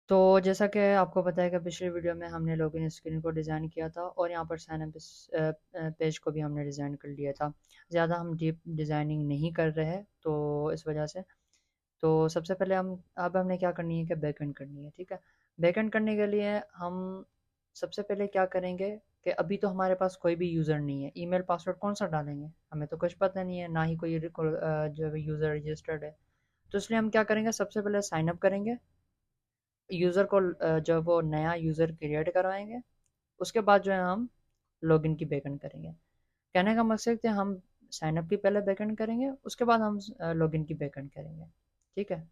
तो जैसा कि आपको पता है कि पिछली वीडियो में हमने लॉगिन स्क्रीन को डिज़ाइन किया था और यहाँ पर साइन अप पेज को भी हमने डिज़ाइन कर लिया था। ज़्यादा हम डीप डिज़ाइनिंग नहीं कर रहे हैं तो इस वजह से तो सबसे पहले हम अब हमने क्या करनी है कि बैकएंड करनी है, ठीक है। बैकएंड करने के लिए हम सबसे पहले क्या करेंगे कि अभी तो हमारे पास कोई भी यूज़र नहीं है, ईमेल पासवर्ड कौन सा डालेंगे, हमें तो कुछ पता नहीं है, ना ही कोई जो यूज़र रजिस्टर्ड है। तो इसलिए हम क्या करेंगे, सबसे पहले साइन अप करेंगे, यूज़र को जब वो नया यूज़र क्रिएट करवाएंगे, उसके बाद जो है हम लॉगिन की बैकएंड करेंगे। कहने का मकसद कि हम साइन अप की पहले बैकएंड करेंगे, उसके बाद हम लॉगिन की बैकएंड करेंगे, ठीक है।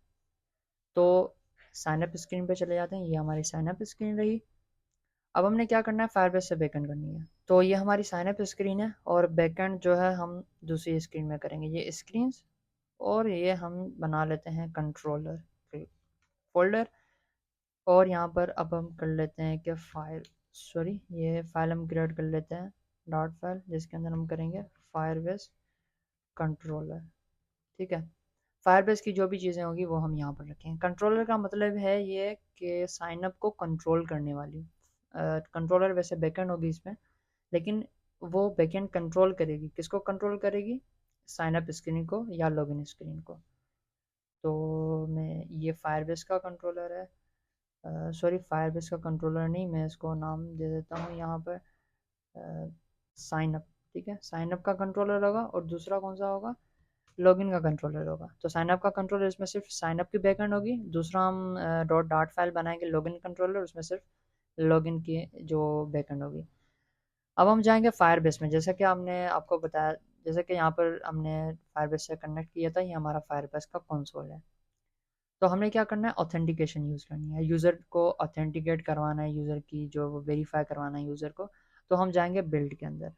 तो साइन अप स्क्रीन पे चले जाते हैं, ये हमारी साइन अप स्क्रीन रही। अब हमने क्या करना है, फायरबेस से बैकएंड करनी है। तो ये हमारी साइन अप स्क्रीन है और बैकएंड जो है हम दूसरी स्क्रीन में करेंगे, ये स्क्रीन। और ये हम बना लेते हैं कंट्रोलर फोल्डर। और यहाँ पर अब हम कर लेते हैं कि ये फाइल हम क्रिएट कर लेते हैं, डॉट फाइल, जिसके अंदर हम करेंगे फायरबेस कंट्रोलर, ठीक है। फायरबेस की जो भी चीज़ें होगी वो हम यहाँ पर रखेंगे। कंट्रोलर का मतलब है ये कि साइन अप को कंट्रोल करने वाली। कंट्रोलर वैसे बैकएंड होगी इसमें, लेकिन वो बैकएंड कंट्रोल करेगी, किसको कंट्रोल करेगी, साइन अप स्क्रीन को या लॉगिन स्क्रीन को। तो मैं ये फायरबेस का कंट्रोलर है, सॉरी फायरबेस का कंट्रोलर नहीं, मैं इसको नाम दे देता हूँ यहाँ पर साइन अप, ठीक है। साइन अप का कंट्रोलर होगा और दूसरा कौन सा होगा, लॉगिन का कंट्रोलर होगा। तो साइन अप का कंट्रोलर इसमें सिर्फ साइन अप की बैकएंड होगी, दूसरा हम डॉट डॉट फाइल बनाएंगे लॉगिन कंट्रोलर, उसमें सिर्फ लॉगिन की जो बैकएंड होगी। अब हम जाएंगे फायरबेस में, जैसा कि हमने आपको बताया, जैसे कि यहाँ पर हमने फायरबेस से कनेक्ट किया था, ये हमारा फायरबेस का कंसोल है। तो हमें क्या करना है, ऑथेंटिकेशन यूज़ करनी है, यूज़र को ऑथेंटिकेट करवाना है, यूज़र की जो वेरीफाई करवाना है यूज़र को। तो हम जाएंगे बिल्ड के अंदर,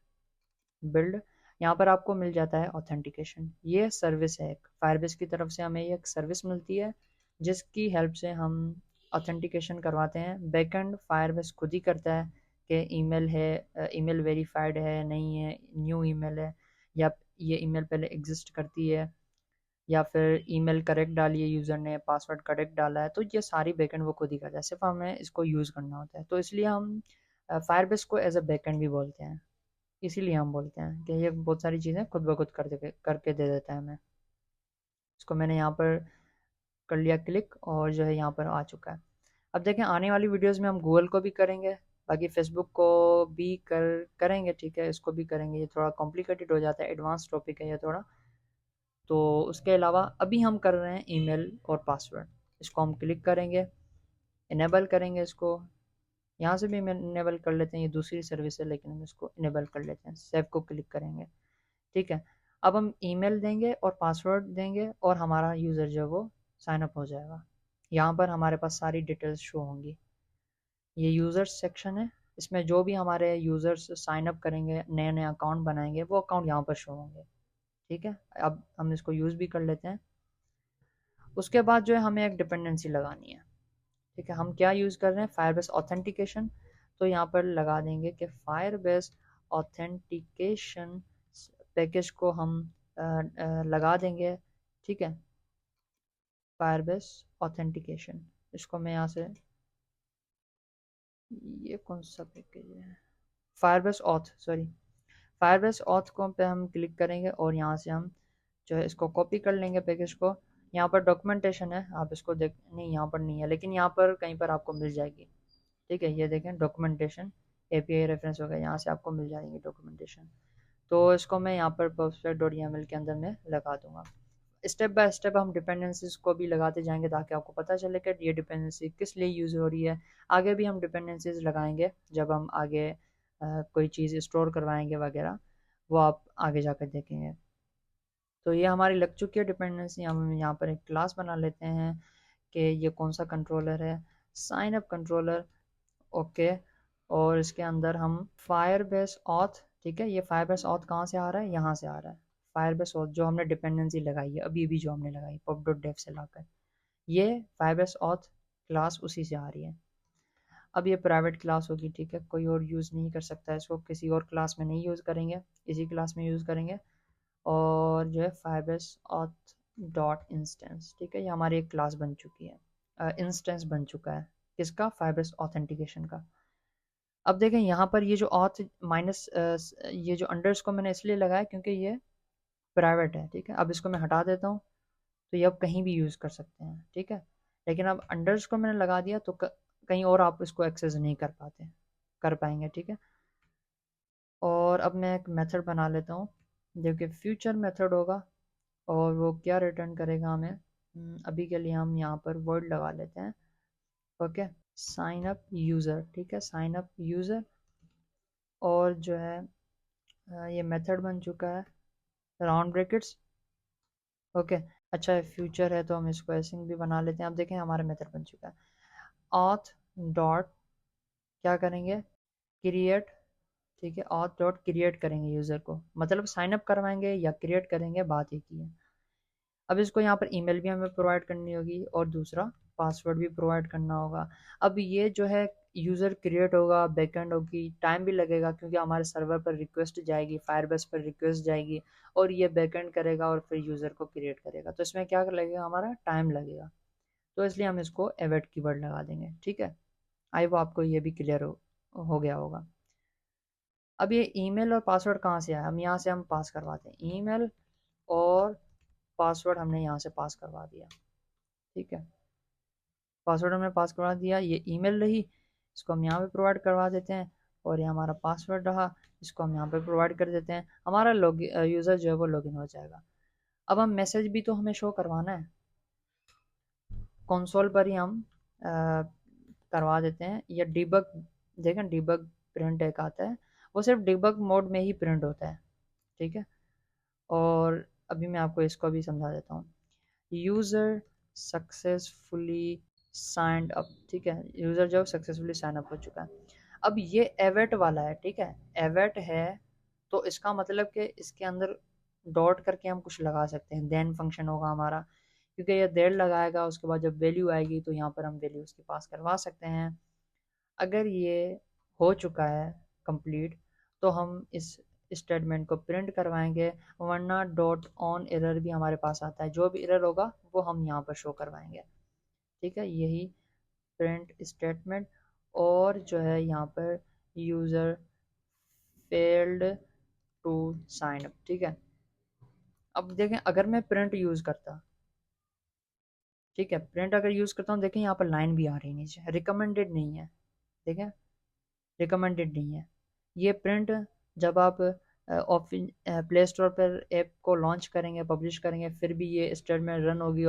बिल्ड, यहाँ पर आपको मिल जाता है ऑथेंटिकेशन। ये सर्विस है एक, फायरबेस की तरफ से हमें ये एक सर्विस मिलती है जिसकी हेल्प से हम ऑथेंटिकेशन करवाते हैं। बैकएंड फायरबेस खुद ही करता है कि ईमेल है, ईमेल वेरीफाइड है नहीं है, न्यू ईमेल है, या ये ईमेल पहले एग्जिस्ट करती है, या फिर ईमेल करेक्ट डाली है यूज़र ने, पासवर्ड करेक्ट डाला है। तो ये सारी बैकएंड वो खुद ही करता है, सिर्फ हमें इसको यूज़ करना होता है। तो इसलिए हम फायरबेस को एज अ बैकएंड भी बोलते हैं, इसीलिए हम बोलते हैं कि ये बहुत सारी चीज़ें खुद ब खुद करके दे देता है हमें। इसको मैंने यहाँ पर कर लिया क्लिक और जो है यहाँ पर आ चुका है। अब देखें, आने वाली वीडियोस में हम गूगल को भी करेंगे, बाकी फेसबुक को भी करेंगे, ठीक है, इसको भी करेंगे। ये थोड़ा कॉम्प्लिकेटेड हो जाता है, एडवांस टॉपिक है ये थोड़ा। तो उसके अलावा अभी हम कर रहे हैं ईमेल और पासवर्ड, इसको हम क्लिक करेंगे, इनेबल करेंगे इसको। यहाँ से भी हम इनेबल कर लेते हैं, ये दूसरी सर्विस है लेकिन हम इसको इनेबल कर लेते हैं, सेव को क्लिक करेंगे, ठीक है। अब हम ईमेल देंगे और पासवर्ड देंगे और हमारा यूज़र जो है वो साइन अप हो जाएगा। यहाँ पर हमारे पास सारी डिटेल्स शो होंगी। ये यूज़र्स सेक्शन है, इसमें जो भी हमारे यूज़र्स साइन अप करेंगे, नए नए अकाउंट बनाएंगे, वो अकाउंट यहाँ पर शो होंगे, ठीक है। अब हम इसको यूज़ भी कर लेते हैं। उसके बाद जो है हमें एक डिपेंडेंसी लगानी है, ठीक है। हम क्या यूज़ कर रहे हैं, फायरबेस ऑथेंटिकेशन। तो यहाँ पर लगा देंगे कि फायरबेस ऑथेंटिकेशन पैकेज को हम लगा देंगे, ठीक है। फायरबेस ऑथेंटिकेशन, इसको मैं यहाँ से, ये कौन सा पैकेज है, Firebase auth, sorry, Firebase auth को पे हम क्लिक करेंगे और यहाँ से हम जो है इसको कॉपी कर लेंगे पैकेज को। यहाँ पर डॉक्यूमेंटेशन है, आप इसको देख, नहीं यहाँ पर नहीं है लेकिन यहाँ पर कहीं पर आपको मिल जाएगी, ठीक है। ये देखें डॉक्यूमेंटेशन, एपीआई रेफरेंस हो गया, यहाँ से आपको मिल जाएंगे डॉक्यूमेंटेशन। तो इसको मैं यहाँ पर perfect.yml के अंदर में लगा दूंगा। स्टेप बाय स्टेप हम डिपेंडेंसीज को भी लगाते जाएंगे ताकि आपको पता चले कि ये डिपेंडेंसी किस लिए यूज़ हो रही है। आगे भी हम डिपेंडेंसीज लगाएंगे जब हम आगे कोई चीज़ स्टोर करवाएंगे वगैरह, वो आप आगे जाकर देखेंगे। तो ये हमारी लग चुकी है डिपेंडेंसी। हम यहाँ पर एक क्लास बना लेते हैं कि ये कौन सा कंट्रोलर है, साइन अप कंट्रोलर, ओके। और इसके अंदर हम फायरबेस ऑथ, ठीक है, ये फायरबेस ऑथ कहाँ से आ रहा है, यहाँ से आ रहा है। फायरबेस ऑथ जो हमने डिपेंडेंसी लगाई है अभी भी, जो हमने लगाई pub.dev से लाकर, ये फायरबेस ऑथ क्लास उसी से आ रही है। अब ये प्राइवेट क्लास होगी, ठीक है, कोई और यूज़ नहीं कर सकता है इसको, किसी और क्लास में नहीं यूज़ करेंगे, इसी क्लास में यूज़ करेंगे। और जो है फायरबेस ऑथ डॉट इंस्टेंस, ठीक है, ये हमारी एक क्लास बन चुकी है, इंस्टेंस बन चुका है। किसका, फाइबरस ऑथेंटिकेशन का। अब देखें यहाँ पर ये जो ऑथ माइनस ये जो अंडर्स को मैंने इसलिए लगाया क्योंकि ये प्राइवेट है, ठीक है। अब इसको मैं हटा देता हूँ, तो ये अब कहीं भी यूज़ कर सकते हैं, ठीक है। लेकिन अब अंडर्स को मैंने लगा दिया तो कहीं और आप इसको एक्सेस नहीं कर पाएंगे, ठीक है। और अब मैं एक मेथड बना लेता हूँ जो कि फ्यूचर मेथड होगा, और वो क्या रिटर्न करेगा हमें। अभी के लिए हम यहाँ पर वर्ड लगा लेते हैं, ओके। साइन अप यूज़र, ठीक है, साइन अप यूज़र। और जो है ये मेथड बन चुका है राउंड ब्रैकेट्स, ओके। अच्छा, फ्यूचर है तो हम इसको ऐसे भी बना लेते हैं। अब देखें हमारा मेथड बन चुका है। ऑथ डॉट क्या करेंगे, क्रिएट, ठीक है। ऑथ डॉट क्रिएट करेंगे यूज़र को, मतलब साइन अप करवाएंगे या क्रिएट करेंगे, बात एक ही है। अब इसको यहाँ पर ईमेल भी हमें प्रोवाइड करनी होगी और दूसरा पासवर्ड भी प्रोवाइड करना होगा। अब ये जो है यूज़र क्रिएट होगा, बैकएंड होगी, टाइम भी लगेगा क्योंकि हमारे सर्वर पर रिक्वेस्ट जाएगी, फायरबेस पर रिक्वेस्ट जाएगी, और ये बैकएंड करेगा और फिर यूज़र को क्रिएट करेगा, तो इसमें क्या लगेगा, हमारा टाइम लगेगा। तो इसलिए हम इसको एवेट कीवर्ड लगा देंगे, ठीक है। आई वो आपको ये भी क्लियर हो गया होगा। अब ये ईमेल और पासवर्ड कहाँ से आया, हम यहाँ से हम पास करवाते हैं ईमेल, और पासवर्ड हमने यहाँ से पास करवा दिया, ठीक है। पासवर्ड हमने पास करवा दिया, ये ईमेल रही, इसको हम यहाँ पे प्रोवाइड करवा देते हैं, और ये हमारा पासवर्ड रहा, इसको हम यहाँ पे प्रोवाइड कर देते हैं। हमारा यूज़र जो है वो लॉगिन हो जाएगा। अब हम मैसेज भी तो हमें शो करवाना है, कंसोल पर ही हम करवा देते हैं, या डिबग, देखें डिबग प्रिंट एक आता है, वो सिर्फ डिबग मोड में ही प्रिंट होता है, ठीक है। और अभी मैं आपको इसको भी समझा देता हूँ। यूज़र सक्सेसफुली साइंड अप, ठीक है, यूज़र जो सक्सेसफुली साइन अप हो चुका है। अब ये एवेट वाला है, ठीक है, एवेट है, तो इसका मतलब कि इसके अंदर डॉट करके हम कुछ लगा सकते हैं, देन फंक्शन होगा हमारा, क्योंकि ये देर लगाएगा, उसके बाद जब वैल्यू आएगी तो यहाँ पर हम वैल्यू उसके पास करवा सकते हैं। अगर ये हो चुका है कंप्लीट, तो हम इस स्टेटमेंट को प्रिंट करवाएंगे, वरना डॉट ऑन एरर भी हमारे पास आता है, जो भी एरर होगा वो हम यहाँ पर शो करवाएंगे, ठीक है। यही प्रिंट स्टेटमेंट, और जो है यहाँ पर user failed to sign up, ठीक है। अब देखें अगर मैं प्रिंट यूज़ करता, ठीक है, प्रिंट अगर यूज़ करता हूँ, देखें यहाँ पर लाइन भी आ रही नीचे, रिकमेंडेड नहीं है, देखें रिकमेंडेड नहीं है। ये प्रिंट जब आप प्ले स्टोर पर ऐप को लॉन्च करेंगे, पब्लिश करेंगे, फिर भी ये स्टेटमेंट रन होगी,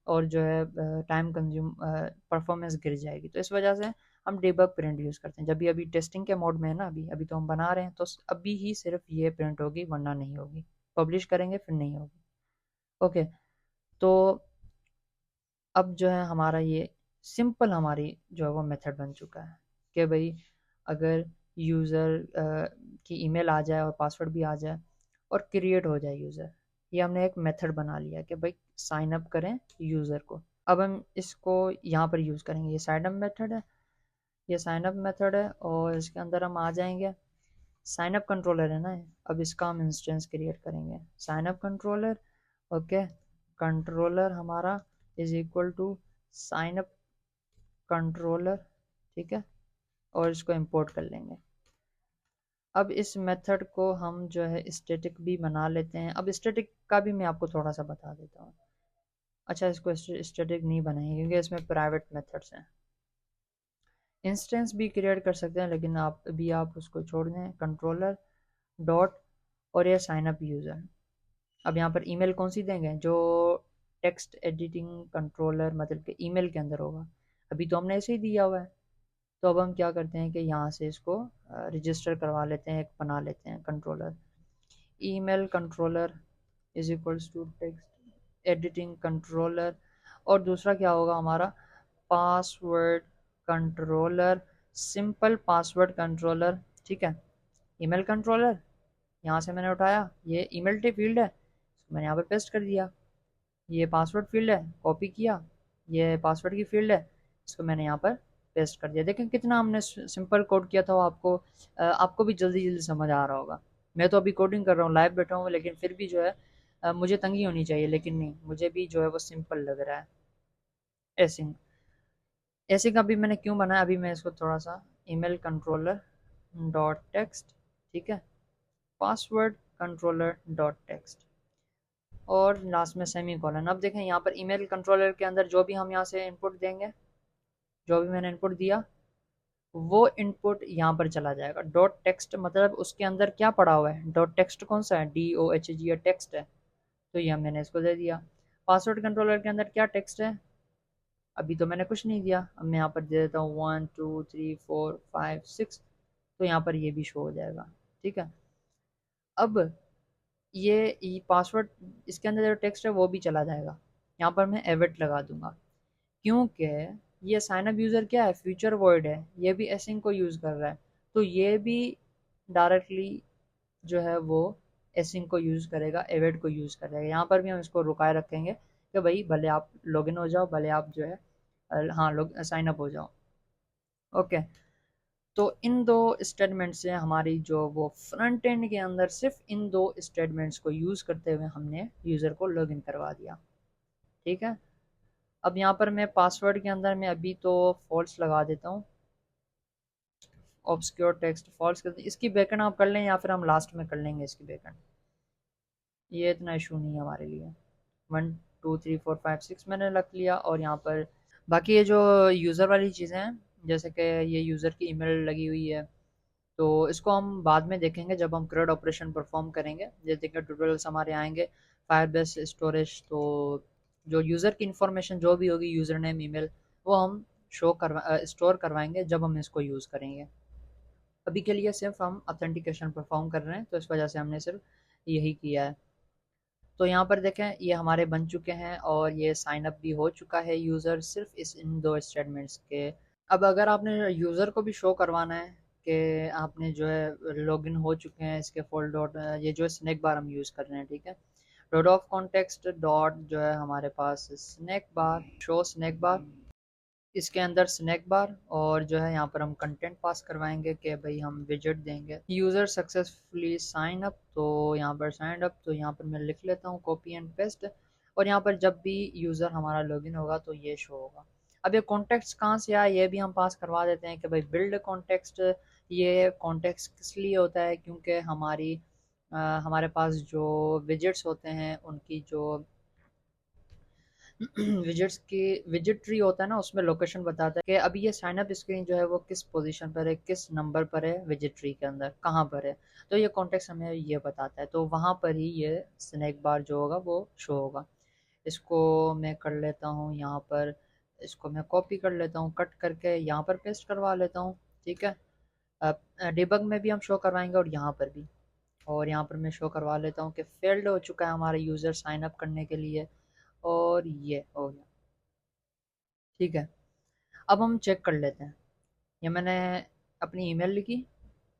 और जो है टाइम कंज्यूम परफॉर्मेंस गिर जाएगी। तो इस वजह से हम डिबग प्रिंट यूज़ करते हैं। जब भी अभी टेस्टिंग के मोड में है ना, अभी अभी तो हम बना रहे हैं, तो अभी ही सिर्फ ये प्रिंट होगी, वरना नहीं होगी, पब्लिश करेंगे फिर नहीं होगी, ओके। तो अब जो है हमारा ये सिंपल हमारी जो है वो मेथड बन चुका है कि भाई अगर यूज़र की ईमेल आ जाए और पासवर्ड भी आ जाए और क्रिएट हो जाए यूज़र, ये हमने एक मेथड बना लिया कि भाई साइन अप करें यूज़र को। अब हम इसको यहाँ पर यूज़ करेंगे, ये साइन अप मेथड है, ये साइन अप मेथड है, और इसके अंदर हम आ जाएंगे, साइन अप कंट्रोलर है ना, अब इसका हम इंस्टेंस क्रिएट करेंगे, sign up controller, okay. Controller हमारा is equal to sign up controller, ठीक है, और इसको इंपोर्ट कर लेंगे। अब इस मेथड को हम जो है स्टैटिक भी बना लेते हैं। अब स्टैटिक का भी मैं आपको थोड़ा सा बता देता हूँ। अच्छा, इसको स्टैटिक नहीं बनाएंगे क्योंकि इसमें प्राइवेट मेथड्स हैं। इंस्टेंस भी क्रिएट कर सकते हैं, लेकिन आप उसको छोड़ दें, कंट्रोलर डॉट, और ये साइन अप यूज़र। अब यहाँ पर ईमेल कौन सी देंगे, जो टेक्स्ट एडिटिंग कंट्रोलर मतलब कि ईमेल के अंदर होगा, अभी तो हमने ऐसे ही दिया हुआ है। तो अब हम क्या करते हैं कि यहाँ से इसको रजिस्टर करवा लेते हैं, एक बना लेते हैं controller, email controller is equals to text editing controller, और दूसरा क्या होगा हमारा, password controller, simple password controller, ठीक है। ईमेल कंट्रोलर यहाँ से मैंने उठाया, ये ईमेल टी फील्ड है, मैंने यहाँ पर पेस्ट कर दिया। ये पासवर्ड फील्ड है, कॉपी किया, ये पासवर्ड की फील्ड है, इसको मैंने यहाँ पर पेस्ट कर दिया। देखें कितना हमने सिंपल कोड किया था, वो आपको भी जल्दी जल्दी समझ आ रहा होगा। मैं तो अभी कोडिंग कर रहा हूँ, लाइव बैठा हूँ, लेकिन फिर भी जो है मुझे तंगी होनी चाहिए, लेकिन नहीं, मुझे भी जो है वो सिंपल लग रहा है। एसिंग ऐसे का भी मैंने क्यों बनाया, अभी मैं इसको थोड़ा सा ईमेल कंट्रोलर डॉट टेक्स्ट, ठीक है, पासवर्ड कंट्रोलर डॉट टेक्स्ट और लास्ट में सेमी कॉलन। अब देखें यहाँ पर ईमेल कंट्रोलर के अंदर जो भी हम यहाँ से इनपुट देंगे, जो भी मैंने इनपुट दिया वो इनपुट यहाँ पर चला जाएगा। डॉट टेक्स्ट मतलब उसके अंदर क्या पड़ा हुआ है, डॉट टेक्स्ट कौन सा है, DOHG टेक्स्ट है, तो यह मैंने इसको दे दिया। पासवर्ड कंट्रोलर के अंदर क्या टेक्स्ट है, अभी तो मैंने कुछ नहीं दिया, अब मैं यहाँ पर दे देता हूँ 1 2 3 4 5 6, तो यहाँ पर ये भी शो हो जाएगा, ठीक है। अब ये पासवर्ड इसके अंदर जो टेक्स्ट है वो भी चला जाएगा। यहाँ पर मैं एविट लगा दूंगा क्योंकि ये साइन अप यूज़र क्या है, फ्यूचर वर्ड है, ये भी एसिंग को यूज़ कर रहा है, तो ये भी डायरेक्टली जो है वो एसिंग को यूज़ करेगा, एविट को यूज़ करेगा। यहाँ पर भी हम इसको रुकाए रखेंगे कि भाई भले आप लॉगिन हो जाओ, भले आप जो है हाँ लोग साइन अप हो जाओ, ओके। तो इन दो स्टेटमेंट से हमारी जो वो फ्रंट एंड के अंदर सिर्फ इन दो स्टेटमेंट्स को यूज़ करते हुए हमने यूज़र को लॉगिन करवा दिया, ठीक है। अब यहाँ पर मैं पासवर्ड के अंदर मैं अभी तो फॉल्स लगा देता हूँ, ऑब्सक्योर टेक्स्ट फॉल्स कर, इसकी बैकएंड आप कर लें या फिर हम लास्ट में कर लेंगे इसकी बैकएंड, ये इतना इशू नहीं है हमारे लिए। 1 2 3 4 5 6 मैंने रख लिया और यहाँ पर बाकी ये जो यूज़र वाली चीज़ें हैं, जैसे कि ये यूज़र की ईमेल लगी हुई है, तो इसको हम बाद में देखेंगे जब हम CRUD ऑपरेशन परफॉर्म करेंगे, जैसे कि ट्यूटोरियल्स हमारे आएंगे। फायरबेस स्टोरेज, तो जो यूज़र की इंफॉर्मेशन जो भी होगी, यूज़र नेम ईमेल, वो हम स्टोर करवाएंगे जब हम इसको यूज़ करेंगे। अभी के लिए सिर्फ हम ऑथेंटिकेशन परफॉर्म कर रहे हैं, तो इस वजह से हमने सिर्फ यही किया है। तो यहाँ पर देखें ये हमारे बन चुके हैं और ये साइन अप भी हो चुका है यूज़र सिर्फ इन दो स्टेटमेंट्स के। अब अगर आपने यूज़र को भी शो करवाना है कि आपने जो है लॉगिन हो चुके हैं इसके फुल डॉट, ये जो स्नैक बार हम यूज़ कर रहे हैं, ठीक है, डॉट ऑफ कॉन्टेक्स्ट डॉट जो है हमारे पास snack bar, show snack bar, इसके अंदर स्नैक बार और जो है यहाँ पर हम कंटेंट पास करवाएंगे कि भाई हम विजेट देंगे यूज़र सक्सेसफुली साइन अप, तो यहाँ पर साइन अप, तो यहाँ पर मैं लिख लेता हूँ कॉपी एंड पेस्ट, और यहाँ पर जब भी यूज़र हमारा लॉगिन होगा तो ये शो होगा। अब ये कॉन्टेक्स्ट कहाँ से आया ये भी हम पास करवा देते हैं कि भाई बिल्ड कॉन्टेक्स्ट। ये कॉन्टेक्स्ट किस लिए होता है, क्योंकि हमारे पास जो विजेट्स होते हैं उनकी जो विजेट्स की विजेट ट्री होता है ना, उसमें लोकेशन बताता है कि अभी ये साइन अप स्क्रीन जो है वो किस पोजीशन पर है, किस नंबर पर है, विजेट ट्री के अंदर कहाँ पर है, तो ये कॉन्टेक्स्ट हमें ये बताता है, तो वहाँ पर ही ये स्नैक बार जो होगा वो शो होगा। इसको मैं कर लेता हूँ यहाँ पर, इसको मैं कॉपी कर लेता हूँ, कट करके यहाँ पर पेस्ट करवा लेता हूँ, ठीक है। अब डिबग में भी हम शो करवाएंगे और यहाँ पर भी, और यहाँ पर मैं शो करवा लेता हूँ कि फेल्ड हो चुका है हमारा यूज़र साइन अप करने के लिए, और ये हो गया, ठीक है। अब हम चेक कर लेते हैं, ये मैंने अपनी ईमेल लिखी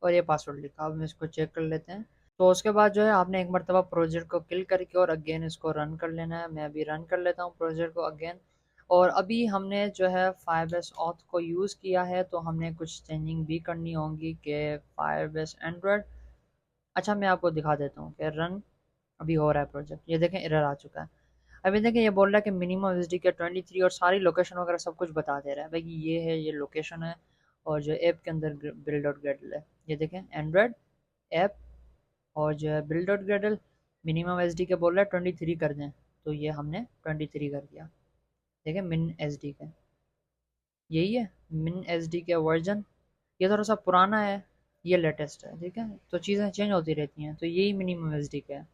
और ये पासवर्ड लिखा, अब हम इसको चेक कर लेते हैं। तो उसके बाद जो है आपने एक मरतबा प्रोजेक्ट को किल करके और अगेन इसको रन कर लेना है। मैं अभी रन कर लेता हूँ प्रोजेक्ट को अगेन, और अभी हमने जो है फायरबेस ऑथ को यूज़ किया है, तो हमने कुछ चेंजिंग भी करनी होंगी कि फायरबेस एंड्रॉयड। अच्छा मैं आपको दिखा देता हूँ कि रन अभी हो रहा है प्रोजेक्ट, ये देखें एरर आ चुका है। अभी देखिए ये बोल रहा है कि मिनिमम एसडी के 23 और सारी लोकेशन वगैरह सब कुछ बता दे रहा है भाई, ये है ये लोकेशन है, और जो ऐप के अंदर बिल्ड डॉट ग्रेडल है, ये देखें एंड्रॉयड ऐप, और जो है build dot Gradle minimum SD के बोल रहा है 23 कर दें, तो ये हमने 23 कर दिया। देखें मिन एस डी का यही है, मिन एस डी का वर्जन, ये थोड़ा सा पुराना है, ये लेटेस्ट है, ठीक है, तो चीज़ें चेंज होती रहती हैं, तो यही मिनिमम एस डी का है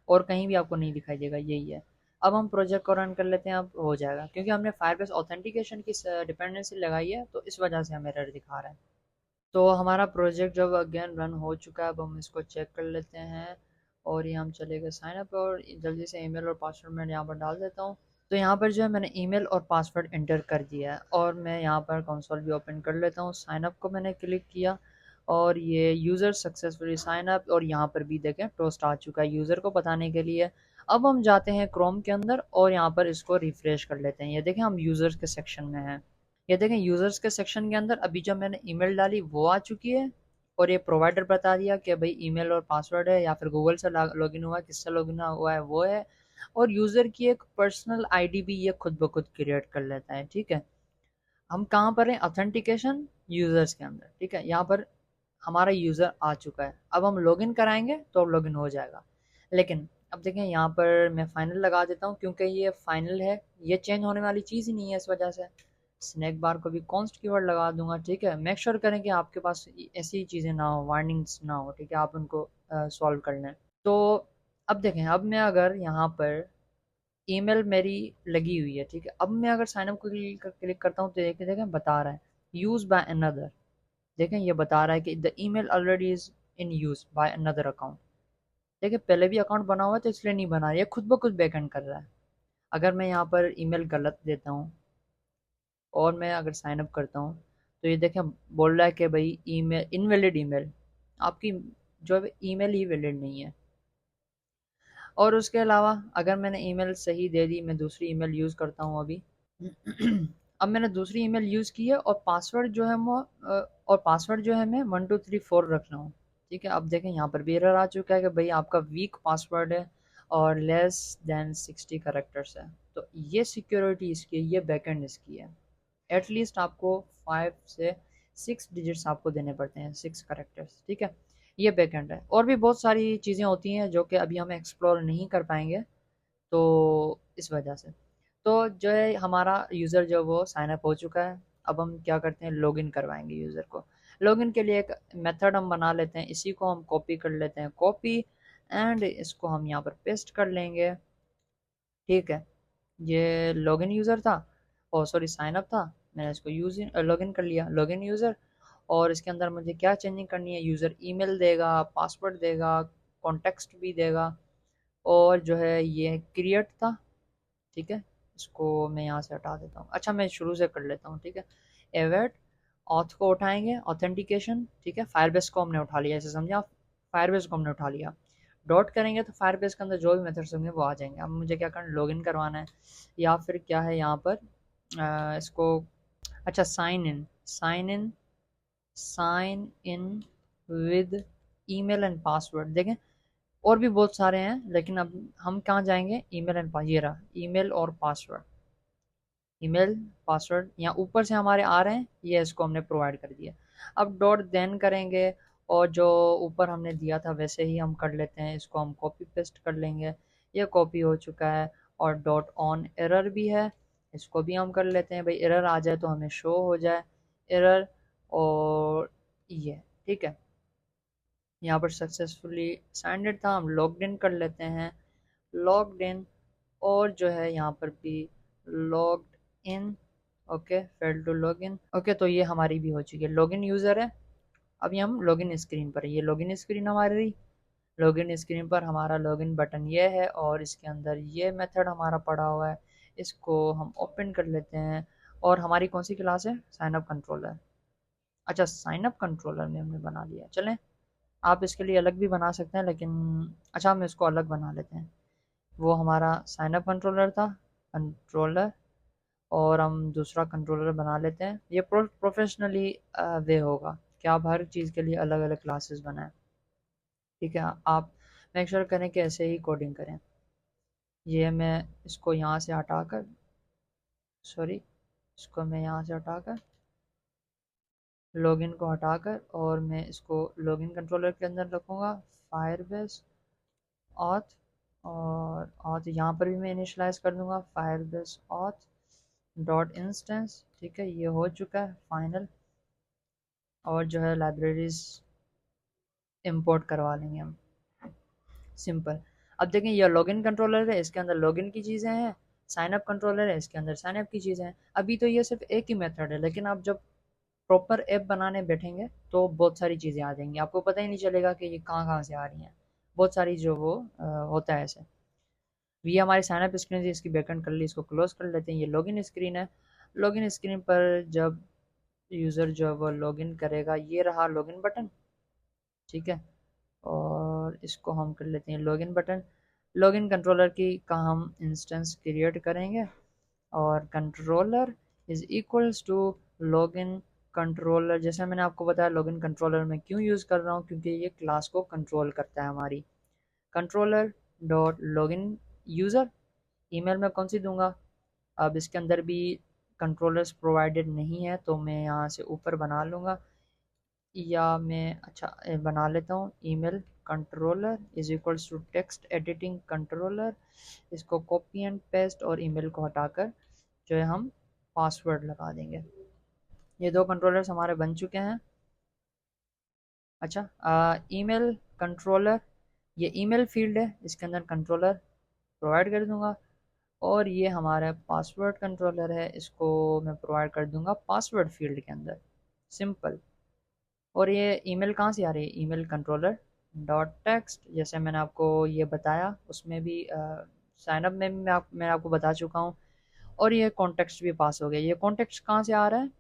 और कहीं भी आपको नहीं दिखाई देगा, यही है। अब हम प्रोजेक्ट को रन कर लेते हैं, अब हो जाएगा क्योंकि हमने फायरबेस ऑथेंटिकेशन की डिपेंडेंसी लगाई है, तो इस वजह से हमें एरर दिखा रहा है। तो हमारा प्रोजेक्ट जब अगेन रन हो चुका है, अब हम इसको चेक कर लेते हैं, और ये हम चले गए साइन अप, और जल्दी से ईमेल और पासवर्ड मैं यहाँ पर डाल देता हूँ। तो यहाँ पर जो है मैंने ईमेल और पासवर्ड एंटर कर दिया है, और मैं यहाँ पर कंसोल भी ओपन कर लेता हूँ। साइन अप को मैंने क्लिक किया और ये यूज़र सक्सेसफुली साइन अप, और यहाँ पर भी देखें टोस्ट आ चुका है यूज़र को बताने के लिए। अब हम जाते हैं क्रोम के अंदर और यहाँ पर इसको रिफ्रेश कर लेते हैं। ये देखें हम यूज़र्स के सेक्शन में हैं, ये देखें यूज़र्स के सेक्शन के अंदर अभी जब मैंने ईमेल डाली वो आ चुकी है, और ये प्रोवाइडर बता दिया कि भाई ईमेल और पासवर्ड है, या फिर गूगल से लॉगिन हुआ है, किससे लॉगिन हुआ है वो है, और यूज़र की एक पर्सनल आईडी भी ये खुद ब खुद क्रिएट कर लेता है, ठीक है। हम कहाँ पर हैं, ऑथेंटिकेशन यूज़र्स के अंदर, ठीक है। यहाँ पर हमारा यूज़र आ चुका है, अब हम लॉगिन कराएंगे तो अब लॉगिन हो जाएगा। लेकिन अब देखें यहाँ पर मैं फाइनल लगा देता हूँ क्योंकि ये फाइनल है, ये चेंज होने वाली चीज़ ही नहीं है, इस वजह से स्नैक बार को भी कॉन्स्ट कीवर्ड लगा दूंगा, ठीक है। मेक श्योर करें कि आपके पास ऐसी चीज़ें ना हो, वार्निंग्स ना हो, ठीक है, आप उनको सॉल्व कर लें। तो अब देखें, अब मैं अगर यहाँ पर ईमेल मेरी लगी हुई है, ठीक है, अब मैं अगर साइनअप को क्लिक करता हूँ तो देखें देखें बता रहा है यूज बाय अनदर, देखें ये बता रहा है कि the email already is in use by another account. देखिए पहले भी अकाउंट बना हुआ है तो इसलिए नहीं बना, ये खुद ब खुद बैकएंड कर रहा है। अगर मैं यहाँ पर ईमेल गलत देता हूँ और मैं अगर साइन अप करता हूँ तो ये देखें बोल रहा है कि भाई ईमेल इनवैलिड ईमेल, आपकी जो है ईमेल ही वैलिड नहीं है। और उसके अलावा अगर मैंने ईमेल सही दे दी, मैं दूसरी ईमेल यूज़ करता हूँ अभी। अब मैंने दूसरी ईमेल यूज़ की है और पासवर्ड जो है वो और पासवर्ड जो है मैं 1234 रख रहा हूँ, ठीक है। अब देखें यहाँ पर भी एरर आ चुका है कि भाई आपका वीक पासवर्ड है और लेस देन 60 करेक्टर्स है। तो ये सिक्योरिटी इसकी है, ये बैकएंड इसकी है। एटलीस्ट आपको 5 से 6 डिजिट्स आपको देने पड़ते हैं, 6 करेक्टर्स, ठीक है। ये बैकएंड है, और भी बहुत सारी चीज़ें होती हैं जो कि अभी हम एक्सप्लोर नहीं कर पाएंगे, तो इस वजह से। तो जो है हमारा यूज़र जो वो साइन अप हो चुका है। अब हम क्या करते हैं, लॉगिन करवाएंगे यूज़र को। लॉगिन के लिए एक मेथड हम बना लेते हैं, इसी को हम कॉपी कर लेते हैं, कॉपी, एंड इसको हम यहाँ पर पेस्ट कर लेंगे, ठीक है। ये लॉगिन यूज़र था, और सॉरी साइन अप था, मैंने इसको यूज लॉगिन कर लिया, लॉगिन यूज़र। और इसके अंदर मुझे क्या चेंजिंग करनी है, यूज़र ईमेल देगा, पासवर्ड देगा, कॉन्टेक्स्ट भी देगा, और जो है ये क्रिएट था, ठीक है। इसको मैं यहाँ से हटा देता हूँ, अच्छा मैं शुरू से कर लेता हूँ, ठीक है। एवेट ऑथ को उठाएंगे, ऑथेंटिकेशन, ठीक है। फायरबेस को हमने उठा लिया, ऐसे समझा, फायरबेस को हमने उठा लिया। डॉट करेंगे तो फायरबेस के अंदर जो भी मेथड्स होंगे वो आ जाएंगे। अब मुझे क्या करना, लॉगिन करवाना है, या फिर क्या है यहाँ पर इसको, अच्छा sign in with email and password. देखें और भी बहुत सारे हैं, लेकिन अब हम कहाँ जाएंगे, ईमेल एंड ये रहा ईमेल और पासवर्ड, ईमेल पासवर्ड यहाँ ऊपर से हमारे आ रहे हैं, ये इसको हमने प्रोवाइड कर दिया। अब डॉट देन करेंगे, और जो ऊपर हमने दिया था वैसे ही हम कर लेते हैं, इसको हम कॉपी पेस्ट कर लेंगे, ये कॉपी हो चुका है। और डॉट ऑन एरर भी है, इसको भी हम कर लेते हैं, भाई एरर आ जाए तो हमें शो हो जाए एरर। और ये ठीक है, यहाँ पर सक्सेसफुली साइंड था, हम लॉग्ड इन कर लेते हैं, लॉग्ड इन, और जो है यहाँ पर भी logged in, okay, fail to login, okay. तो ये हमारी भी हो चुकी है, लॉगिन यूज़र है। अभी हम लॉगिन स्क्रीन पर, ये लॉगिन स्क्रीन हमारी, लॉगिन स्क्रीन पर हमारा लॉगिन बटन ये है, और इसके अंदर ये मेथड हमारा पड़ा हुआ है, इसको हम ओपन कर लेते हैं। और हमारी कौन सी क्लास है, साइन अप कंट्रोलर, अच्छा साइन अप कंट्रोलर में हमने बना लिया, चलें। आप इसके लिए अलग भी बना सकते हैं, लेकिन अच्छा हम इसको अलग बना लेते हैं। वो हमारा साइन अप कंट्रोलर था, कंट्रोलर, और हम दूसरा कंट्रोलर बना लेते हैं। ये प्रोफेशनली वे होगा कि आप हर चीज़ के लिए अलग अलग क्लासेस बनाएं, ठीक है। आप मेक श्योर करें कि ऐसे ही कोडिंग करें। ये मैं इसको यहाँ से हटाकर, सॉरी, इसको मैं यहाँ से हटाकर, लॉगिन को हटाकर, और मैं इसको लॉगिन कंट्रोलर के अंदर रखूँगा, फायरबेस ऑथ, और ऑथ यहाँ पर भी मैं इनिशलाइज कर दूँगा, फायरबेस ऑथ डॉट इंस्टेंस, ठीक है। ये हो चुका है फाइनल, और जो है लाइब्रेरीज इंपोर्ट करवा लेंगे हम, सिंपल। अब देखें ये लॉगिन कंट्रोलर है, इसके अंदर लॉगिन की चीज़ें हैं, साइन अप कंट्रोलर है, इसके अंदर साइन अप की चीज़ें हैं। अभी तो ये सिर्फ एक ही मेथड है, लेकिन आप जब प्रॉपर ऐप बनाने बैठेंगे तो बहुत सारी चीज़ें आ जाएंगी, आपको पता ही नहीं चलेगा कि ये कहाँ कहाँ से आ रही हैं, बहुत सारी जो वो होता है ऐसे। ये हमारी साइन अप स्क्रीन थी, इसकी बैकएंड कर ली, इसको क्लोज कर लेते हैं। ये लॉगिन स्क्रीन है, लॉगिन स्क्रीन पर जब यूज़र जो है वो लॉगिन करेगा, ये रहा लॉगिन बटन, ठीक है। और इसको हम कर लेते हैं लॉगिन बटन। लॉगिन कंट्रोलर की का हम इंस्टेंस क्रिएट करेंगे, और controller is equals to login controller. जैसे मैंने आपको बताया लॉगिन कंट्रोलर में क्यों यूज़ कर रहा हूँ, क्योंकि ये क्लास को कंट्रोल करता है हमारी। Controller dot login user, email में कौन सी दूंगा, अब इसके अंदर भी कंट्रोलर्स प्रोवाइडेड नहीं है तो मैं यहाँ से ऊपर बना लूँगा, या मैं अच्छा बना लेता हूँ email controller is equals to text editing controller. इसको कॉपी एंड पेस्ट और ईमेल को हटाकर जो है हम पासवर्ड लगा देंगे। ये दो कंट्रोलर्स हमारे बन चुके हैं। अच्छा, ईमेल कंट्रोलर, ये ईमेल फील्ड है, इसके अंदर कंट्रोलर प्रोवाइड कर दूंगा। और ये हमारा पासवर्ड कंट्रोलर है, इसको मैं प्रोवाइड कर दूंगा पासवर्ड फील्ड के अंदर, सिंपल। और ये ईमेल कहाँ से आ रही है, ईमेल कंट्रोलर डॉट टेक्स्ट, जैसे मैंने आपको ये बताया उसमें भी साइनअप में भी मैं आपको बता चुका हूँ। और ये कॉन्टेक्स्ट भी पास हो गया। ये कॉन्टेक्स्ट कहाँ से आ रहा है,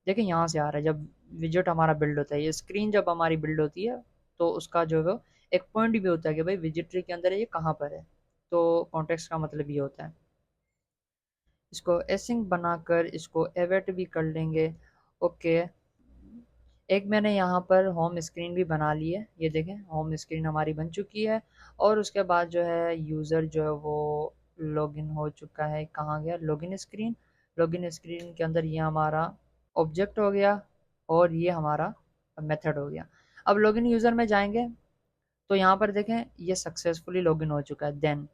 देखिए यहाँ से आ रहा है। जब विजिट हमारा बिल्ड होता है, ये स्क्रीन जब हमारी बिल्ड होती है तो उसका जो है एक पॉइंट भी होता है कि भाई विजिट ट्री के अंदर ये कहाँ पर है। तो कॉन्टेक्स्ट का मतलब ये होता है। इसको एसिंक बनाकर इसको एवेट भी कर लेंगे। ओके, एक मैंने यहाँ पर होम स्क्रीन भी बना ली है, ये देखें होम स्क्रीन हमारी बन चुकी है। और उसके बाद जो है यूज़र जो है वो लॉगिन हो चुका है। कहाँ गया लॉगिन स्क्रीन, लॉगिन स्क्रीन के अंदर ये हमारा ऑब्जेक्ट हो गया और ये हमारा मेथड हो गया। अब लॉगिन यूज़र में जाएंगे तो यहाँ पर देखें ये सक्सेसफुली लॉगिन हो चुका है। देन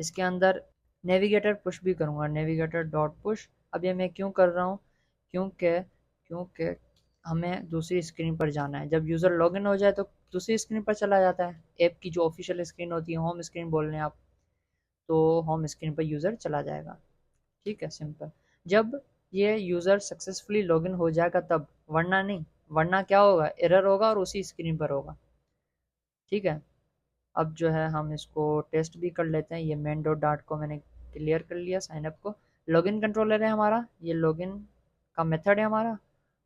इसके अंदर नेविगेटर पुश भी करूँगा, नेविगेटर डॉट पुश। अब ये मैं क्यों कर रहा हूँ, क्योंकि क्योंकि हमें दूसरी स्क्रीन पर जाना है। जब यूज़र लॉगिन हो जाए तो दूसरी स्क्रीन पर चला जाता है, ऐप की जो ऑफिशियल स्क्रीन होती है, होम स्क्रीन बोल रहे हैं आप, तो होम स्क्रीन पर यूज़र चला जाएगा। ठीक है, सिंपल। जब ये यूज़र सक्सेसफुली लॉगिन हो जाएगा तब, वरना नहीं, वरना क्या होगा, एरर होगा और उसी स्क्रीन पर होगा। ठीक है, अब जो है हम इसको टेस्ट भी कर लेते हैं। ये मेन डॉट डाट को मैंने क्लियर कर लिया, साइनअप को। लॉगिन कंट्रोलर है हमारा, ये लॉगिन का मेथड है हमारा।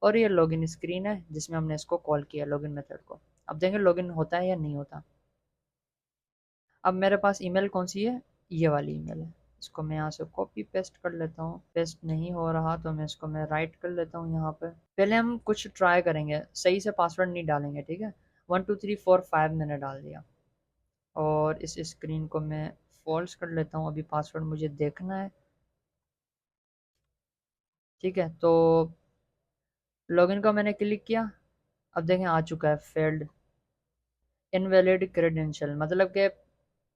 और ये लॉगिन स्क्रीन है जिसमें हमने इसको कॉल किया लॉगिन मेथड को। अब देखेंगे लॉगिन होता है या नहीं होता। अब मेरे पास ईमेल कौन सी है, ये वाली ईमेल है। इसको मैं यहाँ से कॉपी पेस्ट कर लेता हूँ। पेस्ट नहीं हो रहा तो मैं इसको मैं राइट कर लेता हूँ यहाँ पर। पहले हम कुछ ट्राई करेंगे, सही से पासवर्ड नहीं डालेंगे, ठीक है। 1 2 3 4 5 मैंने डाल दिया और इस स्क्रीन को मैं फॉल्स कर लेता हूँ। अभी पासवर्ड मुझे देखना है, ठीक है। तो लॉगिन का मैंने क्लिक किया, अब देखें आ चुका है फेल्ड इनवैलिड क्रेडेंशियल। मतलब कि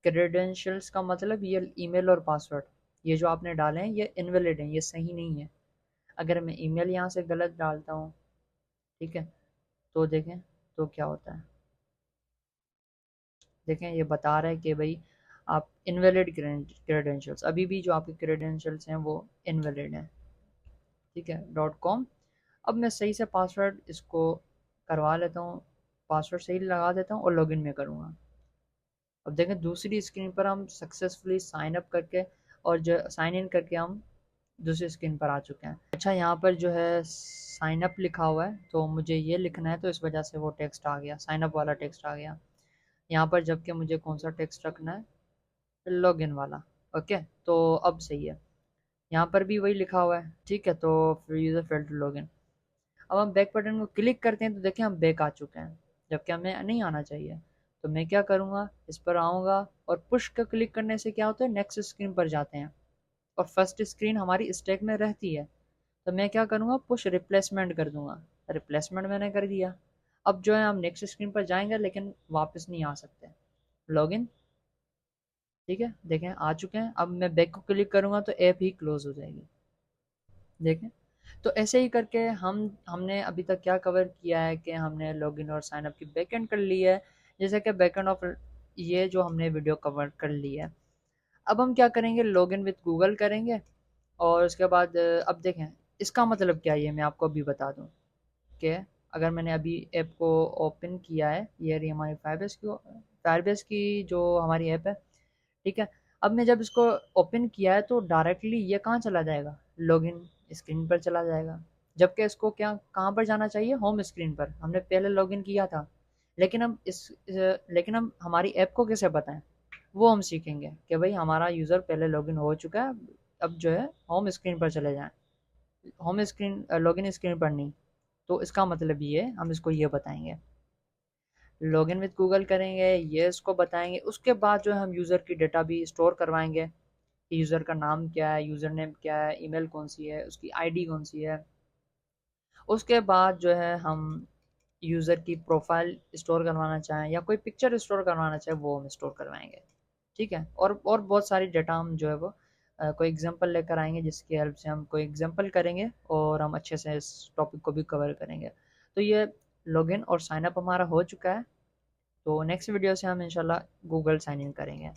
क्रेडेंशियल्स का मतलब ये ईमेल और पासवर्ड ये जो आपने डाले हैं ये इनवैलिड हैं, ये सही नहीं है। अगर मैं ईमेल यहाँ से गलत डालता हूँ, ठीक है, तो देखें तो क्या होता है। देखें ये बता रहा है कि भाई आप इनवैलिड क्रेडेंशियल्स, अभी भी जो आपके क्रेडेंशियल्स हैं वो इनवैलिड हैं। ठीक है, .com। अब मैं सही से पासवर्ड इसको करवा लेता हूँ, पासवर्ड सही लगा देता हूँ और लॉगिन में करूँगा। अब देखें दूसरी स्क्रीन पर हम सक्सेसफुली साइन अप करके और जो साइन इन करके हम दूसरी स्क्रीन पर आ चुके हैं। अच्छा, यहाँ पर जो है साइन अप लिखा हुआ है तो मुझे ये लिखना है, तो इस वजह से वो टेक्स्ट आ गया, साइन अप वाला टेक्स्ट आ गया यहाँ पर। जबकि मुझे कौन सा टेक्स्ट रखना है, लॉगिन वाला। ओके, तो अब सही है, यहाँ पर भी वही लिखा हुआ है। ठीक है, तो फिर यूज़र फेल्ड टू लॉगिन। अब हम बैक बटन को क्लिक करते हैं तो देखिए हम बैक आ चुके हैं, जबकि हमें नहीं आना चाहिए। तो मैं क्या करूँगा, इस पर आऊँगा और पुश का क्लिक करने से क्या होता है, नेक्स्ट स्क्रीन पर जाते हैं और फर्स्ट स्क्रीन हमारी स्टैक में रहती है। तो मैं क्या करूँगा, पुश रिप्लेसमेंट कर दूंगा। रिप्लेसमेंट मैंने कर दिया। अब जो है हम नेक्स्ट स्क्रीन पर जाएंगे लेकिन वापस नहीं आ सकते। लॉगिन, ठीक है, देखें आ चुके हैं। अब मैं बैक को क्लिक करूँगा तो ऐप ही क्लोज हो जाएगी। देखें, तो ऐसे ही करके हमने अभी तक क्या कवर किया है कि हमने लॉगिन और साइन अप की बैकएंड कर ली है। जैसे कि बैकएंड ऑफ ये जो हमने वीडियो कवर कर ली है। अब हम क्या करेंगे, लॉगिन विद गूगल करेंगे। और उसके बाद अब देखें इसका मतलब क्या है, ये मैं आपको अभी बता दूं कि अगर मैंने अभी ऐप को ओपन किया है, ये रही हमारी फायरबेस की जो हमारी ऐप है, ठीक है। अब मैं जब इसको ओपन किया है तो डायरेक्टली ये कहाँ चला जाएगा, लॉगिन स्क्रीन पर चला जाएगा। जबकि इसको क्या कहाँ पर जाना चाहिए, होम स्क्रीन पर। हमने पहले लॉगिन किया था। लेकिन हम लेकिन हम हमारी ऐप को कैसे बताएं, वो हम सीखेंगे कि भाई हमारा यूज़र पहले लॉगिन हो चुका है, अब जो है होम स्क्रीन पर चले जाएं, होम स्क्रीन लॉगिन स्क्रीन पर नहीं। तो इसका मतलब ये हम इसको ये बताएंगे, लॉगिन विद गूगल करेंगे, ये इसको बताएंगे। उसके बाद जो है हम यूज़र की डेटा भी स्टोर करवाएंगे, कि यूज़र का नाम क्या है, यूज़र नेम क्या है, ईमेल कौन सी है, उसकी आईडी कौन सी है। उसके बाद जो है हम यूज़र की प्रोफाइल स्टोर करवाना चाहें या कोई पिक्चर स्टोर करवाना चाहें वो हम स्टोर करवाएंगे। ठीक है, और बहुत सारी डाटा हम जो है वो कोई एग्जांपल लेकर आएंगे जिसकी हेल्प से हम कोई एग्जांपल करेंगे और हम अच्छे से इस टॉपिक को भी कवर करेंगे। तो ये लॉगिन और साइन अप हमारा हो चुका है। तो नेक्स्ट वीडियो से हम इंशाल्लाह गूगल साइन इन करेंगे।